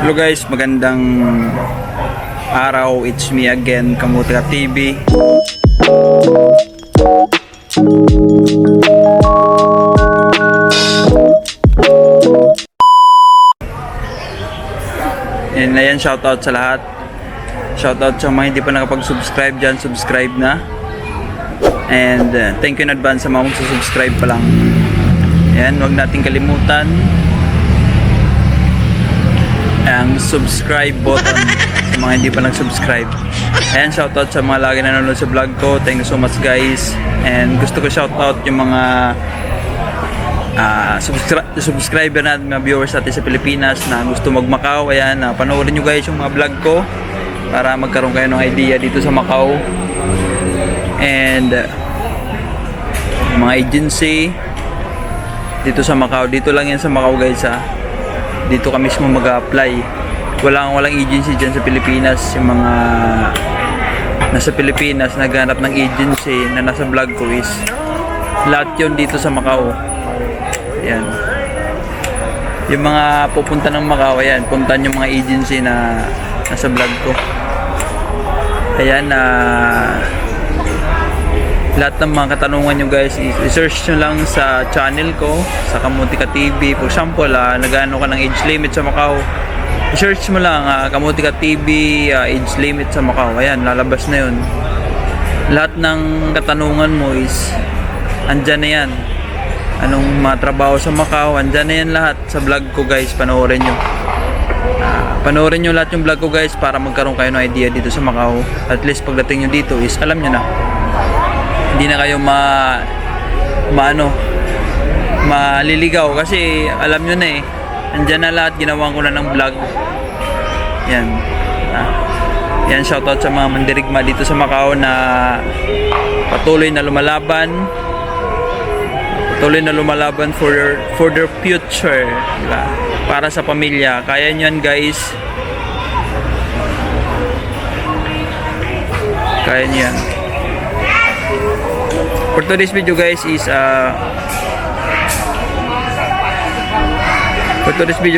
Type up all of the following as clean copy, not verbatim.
Hello guys, magandang araw. It's me again, Kamutika TV. And ayan, shoutout sa lahat. Shoutout sa mga hindi pa nakapag-subscribe dyan, subscribe na. And thank you in advance sa mga magsusubscribe pa lang. Ayan, huwag nating kalimutan ang subscribe button sa mga hindi pa nag-subscribe. Ayan, shoutout sa mga lagi nanonood sa vlog ko. Thank you so much guys. And gusto ko shoutout yung mga subscriber natin, mga viewers natin sa Pilipinas na gusto mag-Macau. Ayan, panoorin nyo guys yung mga vlog ko para magkaroon kayo ng idea dito sa Macau. And mga agency dito sa Macau, dito lang yan sa Macau guys ha. Dito ka mismo mag-apply. Walang agency dyan sa Pilipinas. Yung mga nasa Pilipinas naghanap ng agency na nasa vlog ko is lahat yun dito sa Macau. Ayan. Yung mga pupunta ng Macau, ayan, puntan yung mga agency na nasa vlog ko. Ayan, lahat ng mga katanungan nyo guys, i-search nyo lang sa channel ko, sa Kamutika TV. For example, nag-ano ka ng age limit sa Macau, i-search mo lang Kamutika TV, age limit sa Macau. Ayan, lalabas na yun. Lahat ng katanungan mo is andyan na yan. Anong mga trabaho sa Macau, andyan na yan lahat sa vlog ko guys. Panoorin nyo. Panoorin nyo lahat yung vlog ko guys para magkaroon kayo ng idea dito sa Macau. At least pagdating nyo dito is alam nyo na. Hindi na kayo maliligaw kasi alam nyo na eh. Andyan na lahat, ginawa ko na ng vlog. Yan. Yan, shoutout sa mga mandirigma dito sa Macau na patuloy na lumalaban. Patuloy na lumalaban for their future. Diba? Para sa pamilya. Kaya nyo yan guys. Kaya nyo yan. For today's video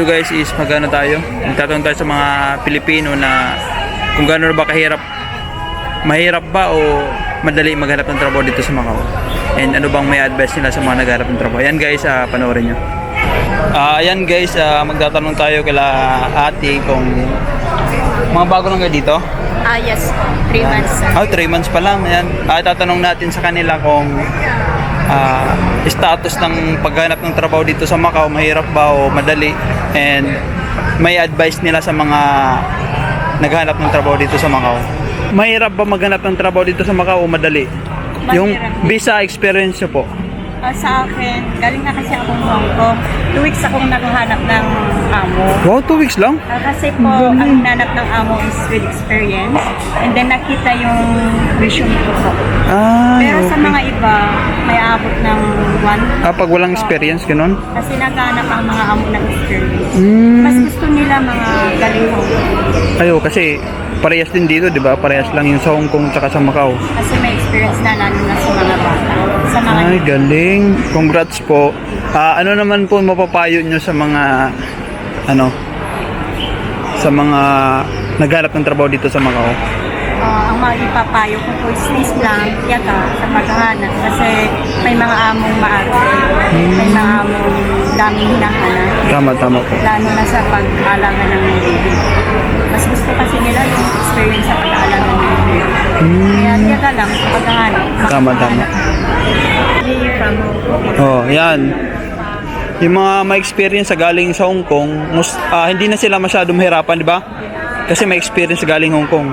guys is magano tayo? Magtatanong tayo sa mga Pilipino na kung gaano ba kahirap, mahirap ba o madali maghanap ng trabaho dito sa Macau. And ano bang may advice nila sa mga naghanap ng trabaho. Ayan guys, panoorin nyo. Ayan guys, magtatanong tayo kila ate kung mga bago lang kayo dito. Yes, 3 months. 3 months pa lang. Ayan. Tatanong natin sa kanila kung status ng paghanap ng trabaho dito sa Macau, mahirap ba o madali, and may advice nila sa mga naghanap ng trabaho dito sa Macau. Mahirap ba maghanap ng trabaho dito sa Macau o madali? Mahirap. Yung visa experience nyo po. Sa akin, galing na kasi akong Hong Kong. 2 weeks akong nakahanap ng amo. Wow, 2 weeks lang? Kasi po, ang hinanap ng amo is with experience. And then nakita yung resume ko po. Pero sa mga iba, may abot ng 1. Pag walang experience, ganun? Kasi naghanap ang mga amo ng experience. Mas gusto nila mga galing Hong Kong. Ayo, kasi parehas din dito, di ba? Parehas lang yung sa Hong Kong tsaka sa Macau. Kasi may experience na lalo na sa mga bata. Sa mga Ay, galing. Congrats po. Ano naman po mapapayo nyo sa mga sa mga naghanap ng trabaho dito sa Macau? Ang mga ipapayo ko po is lang, yaga sa paghahanap. Kasi may mga among maarte. May mga among daming hinahanap. Tama po. Lalo na sa pag-aalaga ng baby. Mas gusto kasi nila yung experience sa pag-aalaga ng baby. Kaya yaga lang sa paghahanap. Tama. Yan. Yung mga may experience sa galing sa Hong Kong, hindi na sila masyadong mahirapan, di ba? Kasi may experience sa galing Hong Kong.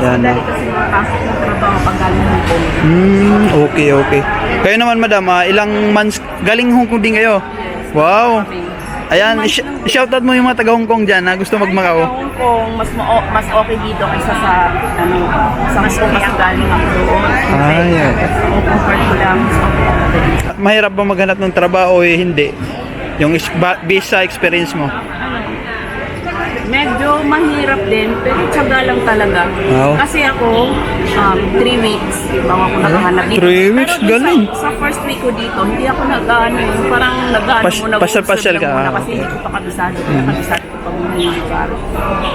Yan. Dahil kasi makapasok ng trabaho pag galing Hong Kong. Okay. Kayo naman madam, ilang months galing Hong Kong din kayo? Wow. Ayan, shoutout mo yung mga taga Hong Kong dyan na gusto mag-Macau. Sa Hong Kong, mas okay dito kaysa sa mas galing ako doon. Compare ko lang, mas okay ako dito. Mahirap ba maghanap ng trabaho o hindi? Yung visa experience mo? Medyo mahirap din, pero tiyaga lang talaga. Wow. Kasi ako, 3 weeks, bago ako nakahanap dito. 3 weeks? Pero dun Galing. Sa first week ko dito, hindi ako nag-ano, parang nag-ano muna. Pasyal-pasyal ka. muna Kasi hindi ko pa kabisado. Kaya kabisado ko pa muna yung lugar.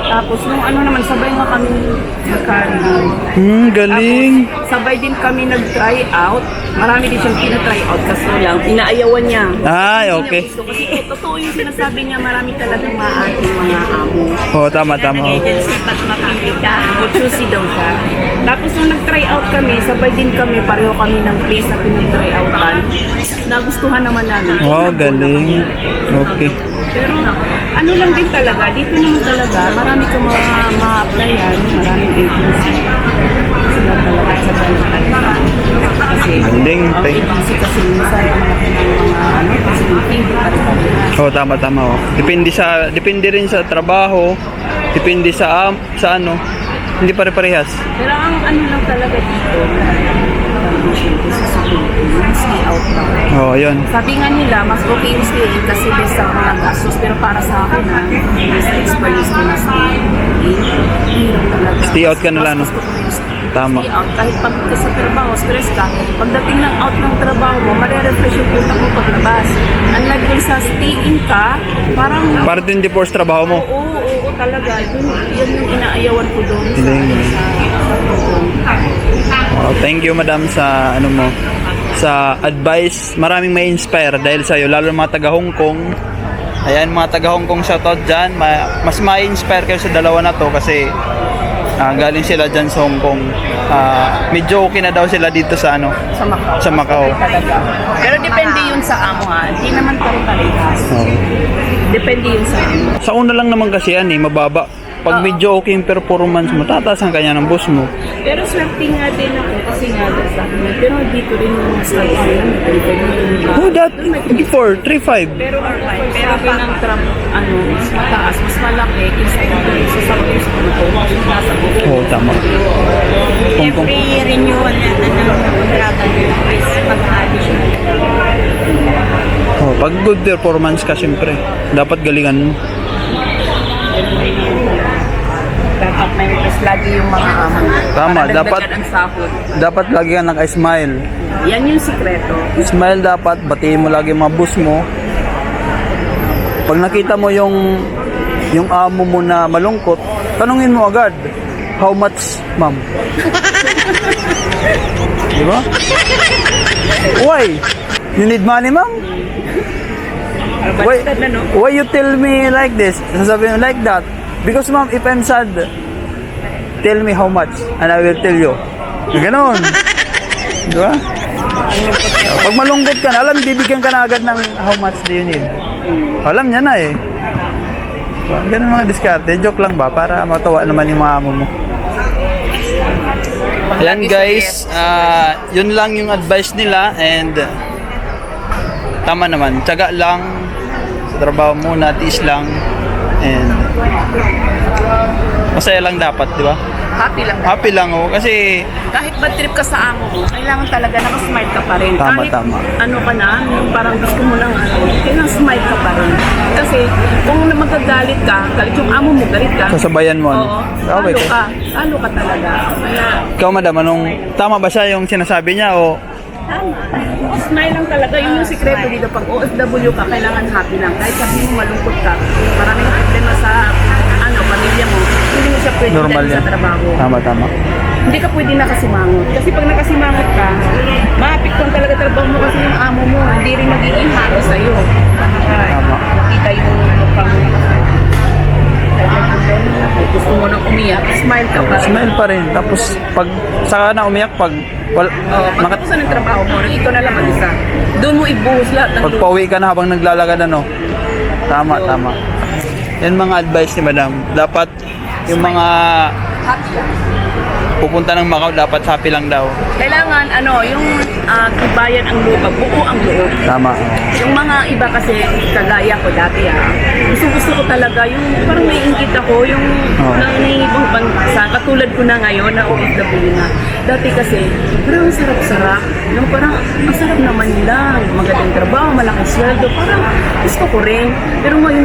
Tapos nung ano naman, sabay nga kami nagkano. Galing. Tapos, sabay din kami nag-try out. Marami din siyang pina-try out kasi lang, inaayawan niya. Ay, Hindi okay. niya gusto. Kasi totoo yung sinasabi niya, marami talagang maating mga amo. Oo, tama, tama. Agency, pag makakit ka, choosy daw siya. Tapos nung nag-try out kami, sabay din kami, pareho kami ng place na pinag-try outan. Nagustuhan naman namin. Wow, galing. Okay. Pero ano lang din talaga, dito naman talaga, marami kang ma-applyan, maraming agency. Sila talaga sa talaga. Kasi, Galing, ang thank- agency kasi minsan, ang malaki ng mga ano, kasi hindi pare-pare. Oo, tama, tama. Oh. Depende rin sa trabaho, depende sa ano, hindi pare-parehas. Pero ang ano lang talaga dito, stay out lang. Oo, yun. Sabi nga nila, mas okay yung stay in kasi less sa mga gastos. Pero para sa akin, sa experience ko na stay in, hirap talaga. Stay out ka na lang, no? Mas gusto ko yung Tama. stay out. Kahit pag ka sa trabaho, stress ka, pagdating ng out ng trabaho mo, marerefresh yung punta mo paglabas. Unlike dun sa stay in ka, parang Para din di force trabaho mo. Oo, talaga. Yan yung inaayawan ko doon sa, Galing. Oh, thank you, madam, sa ano mo, sa advice. Maraming may inspire dahil sa iyo, lalo mga taga Hong Kong. Ayan, mga taga Hong Kong, shoutout dyan. Mas ma-inspire kayo sa dalawa na to kasi galing sila dyan sa Hong Kong. Medyo okay na daw sila dito sa ano, sa Macau. sa Macau. Talaga. Pero depende yun sa amo ha. Hindi naman pare-parehas. Oh. Depende yun sa amo. Sa una lang naman kasi yan mababa. Pag medyo okay yung performance mo, tataas ang kanya ng boss mo. Pero swerte nga din ako kasi nga sa akin. Pero dito rin yung style ko yun. Oh, that before 3.5. Pero din ang trap, ano, mas mataas, mas malaki kaysa sa Southeast ko na nasa buko. Oo, tama. Hong Kong. Every renewal na ng kontrata nila is mag-additional. Oh, pag good performance ka, siyempre, dapat galingan mo. Dapat may mas lagi yung mga amo. Tama, Para dapat- dagdagan ang sahod. Dapat lagi ka naka-smile. Yan yung sikreto. Smile dapat, batiin mo lagi mga boss mo. Pag nakita mo yung amo mo na malungkot, tanungin mo agad, how much, ma'am? Di ba? Why? You need money, ma'am? Why, Baliktad na, no? why you tell me like this? Sasabihin mo like that. Because ma'am, if I'm sad, tell me how much and I will tell you. Ganon. Di ba? Pag malungkot ka na, alam, bibigyan ka na agad ng how much do you need. Alam niya na eh. Ganun mga diskarte. Joke lang ba? Para matawa naman yung mga amo mo. Ayan guys, yun lang yung advice nila and tama naman. Tiyaga lang sa trabaho mo, tiis lang and masaya lang dapat, di ba? Happy lang. Happy lang ako kasi Kahit bad trip ka sa amo mo, kailangan talaga nakasmile ka pa rin. Tama, Kahit tama. ano ka na, yung parang gusto mo lang ano, kailangan smile ka pa rin. Kasi kung magagalit ka, galit yung amo mo, galit ka. sasabayan mo. Oo, Okay, talo ka talaga. Kaya, ikaw madam, tama ba siya yung sinasabi niya o tama. Smile lang talaga. Yun yung sikreto dito. Pag OFW ka, kailangan happy lang. Kahit sabi mo malungkot ka, maraming problema sa pamilya mo, hindi mo siya pwede normal dahil yan? sa trabaho. Tama, tama. Hindi ka pwede nakasimangot. Kasi pag nakasimangot ka, maapektuhan talaga trabaho mo kasi yung amo mo, hindi rin nagiging happy sa'yo. Tama. Nakita yung mukhang gusto mo nang umiyak, smile ka pa rin. Smile pa rin. Tapos pag saka na umiyak pag Pag tapos ng trabaho mo, ikaw na lang mag-isa. Doon mo ibuhos lahat ng pag pauwi ka na habang naglalakad ano. Tama, tama. Yan mga advice ni madam. Dapat yung mga happy lang. pupunta ng Macau dapat happy lang daw. Kailangan, yung tibayan ang loob, buo ang loob. Tama. Yung mga iba kasi, kagaya ko dati gusto ko talaga, yung parang naiingit ako, yung ibang bansa, katulad ko na ngayon, na OFW na. Dati kasi, parang sarap-sarap, yung parang, ang sarap naman nila, magandang trabaho, malaking sweldo, parang gusto ko rin. Pero ngayon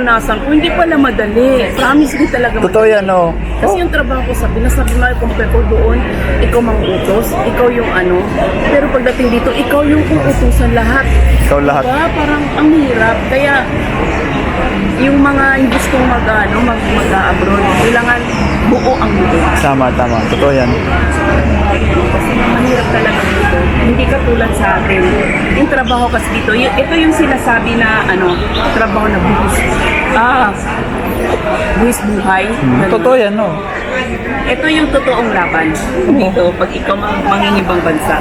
naranasan ko, hindi pala madali. Promise, di talaga madali. Totoo yan, no? Kasi yung trabaho ko sa binasabi mo, compare ko doon, ikaw mangutos, ikaw yung ano. Pero pagdating dito, ikaw yung uutusan lahat. Ikaw lahat. Diba? Parang ang hirap. Kaya, yung mga yung gustong mag-abroad, kailangan buo ang buo. Tama. Totoo yan. Kasi mahirap talaga dito. Hindi katulad sa atin. Yung trabaho kasi dito, ito yung sinasabi na trabaho na buhis. Buhis buhay. Ganun. Totoo yan, no? Ito yung totoong laban dito pag ikaw mangingibang bansa.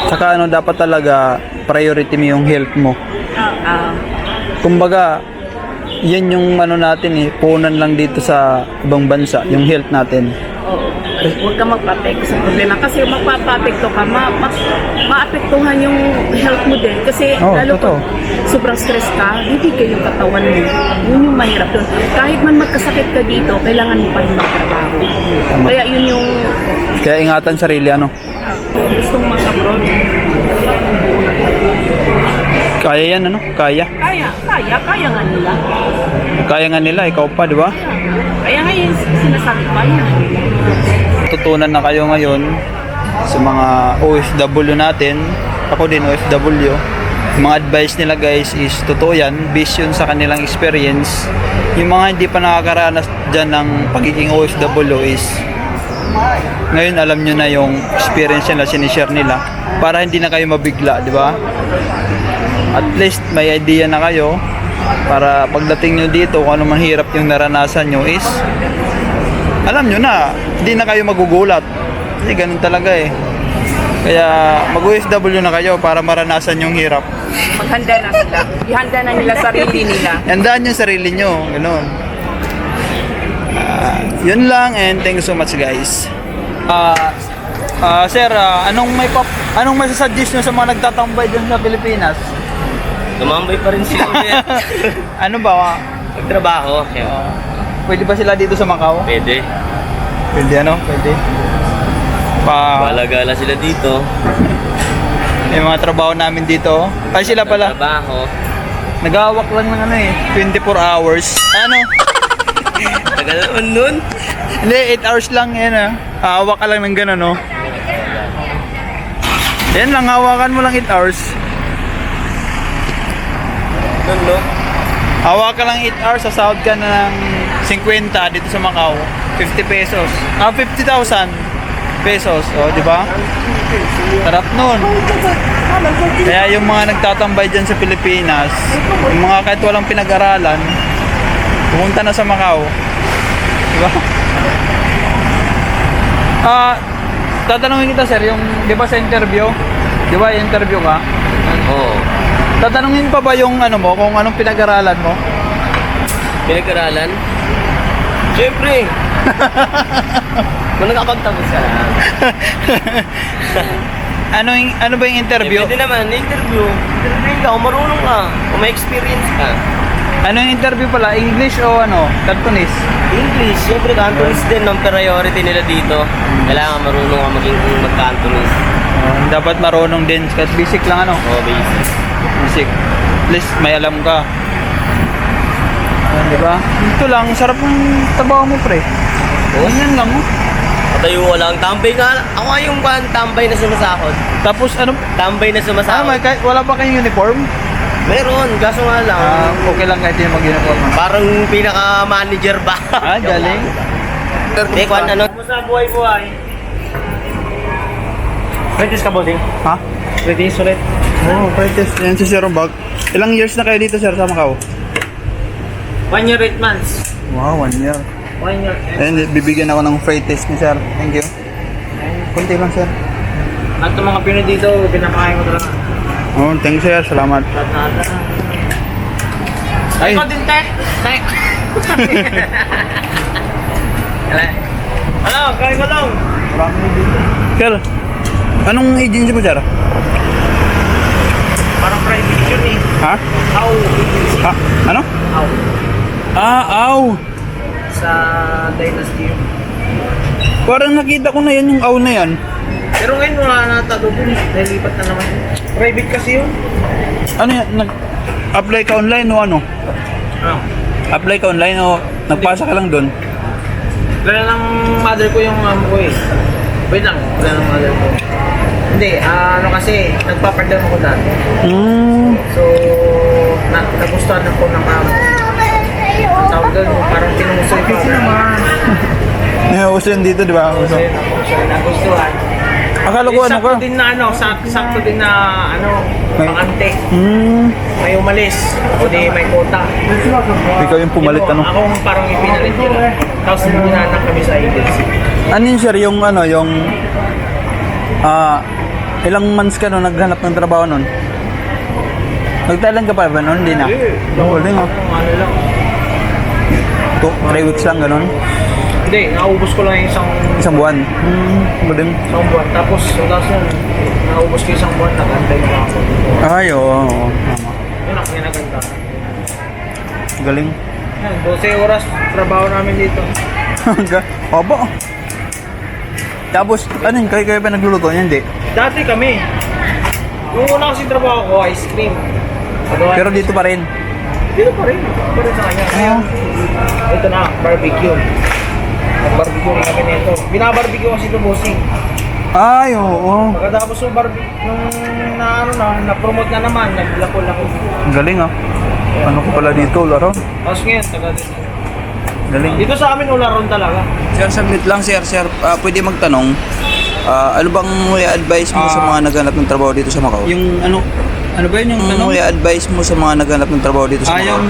Saka dapat talaga priority mo yung health mo. Kumbaga, yan yung natin punan lang dito sa ibang bansa, yung health natin. Oo. Huwag ka magpa-apekto sa problema kasi magpapa-apekto ka, maapektuhan yung health mo din. Kasi lalo totoo. pag sobrang stress ka, bibigay yung katawan mo. Yun yung mahirap doon. Kahit man magkasakit ka dito, kailangan mo pa rin magtrabaho. Kaya yun yung Kaya ingatan sarili, gustong mag-abroad. Kaya yan, Kaya. Kaya nga nila. Kaya nga nila, ikaw pa, di ba? Kaya nga yung sinasabi pa yan. Tutunan na kayo ngayon sa mga OFW natin. Ako din, OFW. Yung mga advice nila, guys, is totoo yan. Based yun sa kanilang experience. Yung mga hindi pa nakakaranas dyan ng pagiging OFW is ngayon alam nyo na yung experience nila, sinishare nila para hindi na kayo mabigla, di ba? At least may idea na kayo para pagdating nyo dito kung ano man hirap yung naranasan nyo is alam nyo na, hindi na kayo magugulat kasi ganun talaga kaya mag-OFW na kayo para maranasan yung hirap. Maghanda na sila. Ihanda na nila sarili nila. Handaan yung sarili nyo, ganun. Yun lang, and thank you so much, guys. Sir, anong masasuggest nyo sa mga nagtatambay dyan sa Pilipinas? Tumambay pa rin sila. Ano ba? Nagtrabaho. Pwede ba sila dito sa Macau? Pwede. Pwede, Pwede. Balagala sila dito. May mga trabaho namin dito. Ay, sila pala. Trabaho. Nag-awak lang ng 24 hours. Tagal naman nun. Hindi, 8 hours lang yan Hawak ka lang ng gano'n, no? Yan lang, hawakan mo lang 8 hours. Nun, no? Hawak ka lang 8 hours, sasahod ka na ng 50 dito sa Macau. 50 pesos. 50,000 pesos. O, di ba? Sarap nun. Kaya yung mga nagtatambay dyan sa Pilipinas, yung mga kahit walang pinag-aralan, pumunta na sa Macau. Di ba? Tatanungin kita, sir, yung, di ba sa interview? Di ba, interview ka? Oo. Tatanungin pa ba yung mo, kung anong pinag-aralan mo? Pinag-aralan? Siyempre. Kung nakapagtapos ka lang. Ano ba yung interview? Pwede naman, interview ka, kung marunong ka, kung may experience ka. Ano yung interview pala? English o Cantonese? English, siyempre Cantonese din ang priority nila dito. Kailangan marunong ka maging mag-Cantonese. Dapat marunong din, kasi basic lang Oo, basic. Basic. At least may alam ka. Di ba? Ito lang, sarap ng trabaho mo, pre. Ganyan lang, Patayo ka lang, tambay ka. Ako nga yung tambay na sumasahod. Tapos Tambay na sumasahod. wala ba kayong uniform? Meron, kaso nga lang. Okay lang kahit yung mag-uniform. Parang pinaka-manager ba? Galing. Kwan, Kumusta buhay-buhay? Practice ka, bossing? Ha? Practice ulit. Practice. Yan si Sir Rombag. Ilang years na kayo dito, sir, sa Macau? 1 year, 8 months. Wow, 1 year. 1 year. And bibigyan ako ng free test ni sir. Thank you. Kunti lang, sir. At itong mga Pinoy dito, pinapakain ko talaga. Oh, thank you, sir. Salamat. Ay. Ikaw din, Tek. Tek. Ano, kain ko lang. Sir, anong agency mo, sir? Parang private yun eh. Ha? How? Ha? Ano? How? Aw! Sa Dynasty yun. Parang nakita ko na yan, yung aw na yan. Pero ngayon wala na tago dun. Nalipat na naman. Private kasi yun. Ano yan? Nag-apply ka online o ano? Ano? Apply ka online o nagpasa ka lang doon? Wala ng mother ko yung ko eh. Wait lang, wala ng mother ko. Hindi, ano kasi, nagpapadam ako dati. So, nagustuhan ako ng amo. Ang tawag doon, parang tinusoy ko. Uso yun dito, di ba? Uso. Nagustuhan. Akala ko ano ka? Sakto din na sakto din na May- pangante. Hmm. May umalis. O di may kota. Ikaw yung pumalit, Ako, ano? Ako parang ipinalit nila. Tapos binanak kami sa agency. Ano yun, sir, yung ano, yung... ilang months ka no naghanap ng trabaho nun? Nag-Thailand ka pa ba nun? Hindi na. Hindi nga. Ano lang. 3 weeks lang, ganun. Hindi, naubos ko lang yung Isang buwan. Galing. isang buwan. Tapos, wala siya. Naubos ko isang buwan, nagantay na ako. Ay, oo. Tama. Yun ang kinaganda. Galing. Yan, 12 oras trabaho namin dito. Opo. Tapos, ano yun? Kayo ba nagluluto? Hindi. Dati kami. Yung una kasi trabaho ko, ice cream. Pero dito pa rin. Dito pa rin. Dito pa rin sa kanya. Ngayon, ito na, barbecue. Nag-barbecue na kami nito. Binabarbecue kasi ito, bossing. Ay, oo. Pagkatapos yung barbecue, nung na-promote na naman, naglako-lako. Galing ah. Ano ko pala dito, laro? Tapos ngayon, taga dito. Galing. Dito sa amin, ularon talaga. Sir, saglit lang, sir. Pwede magtanong. Ano bang i-advise mo sa mga naghanap ng trabaho dito sa Macau? Yung ano ba yun yung Ano i-advise mo sa mga naghanap ng trabaho dito sa Macau? yung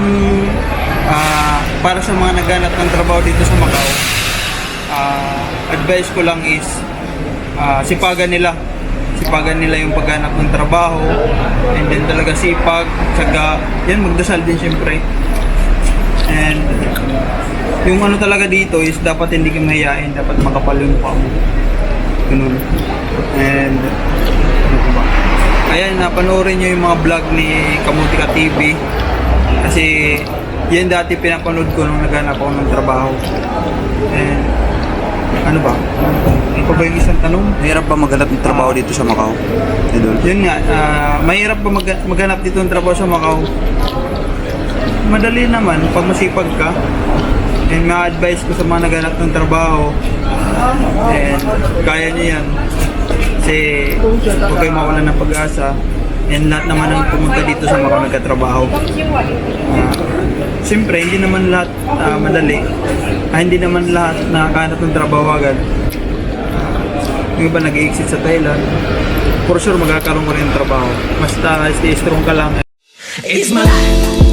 para sa mga naghanap ng trabaho dito sa Macau, advice ko lang is sipagan nila yung paghanap ng trabaho, and then talaga sipag, tsaga, yan, magdasal din syempre. And yung ano talaga dito is dapat hindi ka mahihain, dapat makapal yung mukha mo. Ganun. And ano pa ba? Ayan, napanoorin nyo yung mga vlog ni Kamutika TV. Kasi yan dati pinapanood ko nung naghanap ako ng trabaho. And ano ba? Ito ba yung isang tanong? Mahirap ba maghanap ng trabaho dito sa Macau? Idol? Yun nga, mahirap ba maghanap dito ng trabaho sa Macau? Madali naman pag masipag ka. And ma-advise ko sa mga naghanap ng trabaho. And kaya niyo yan. Kasi huwag kayo mawalan ng pag-asa. And lahat naman ang pumunta dito sa Macau nagkatrabaho. Siyempre, hindi naman lahat madali. Hindi naman lahat nakakahanap ng trabaho agad. Yung iba nag-exit sa Thailand. For sure, magkakaroon ko rin ng trabaho. Basta stay strong ka lang. It's my life.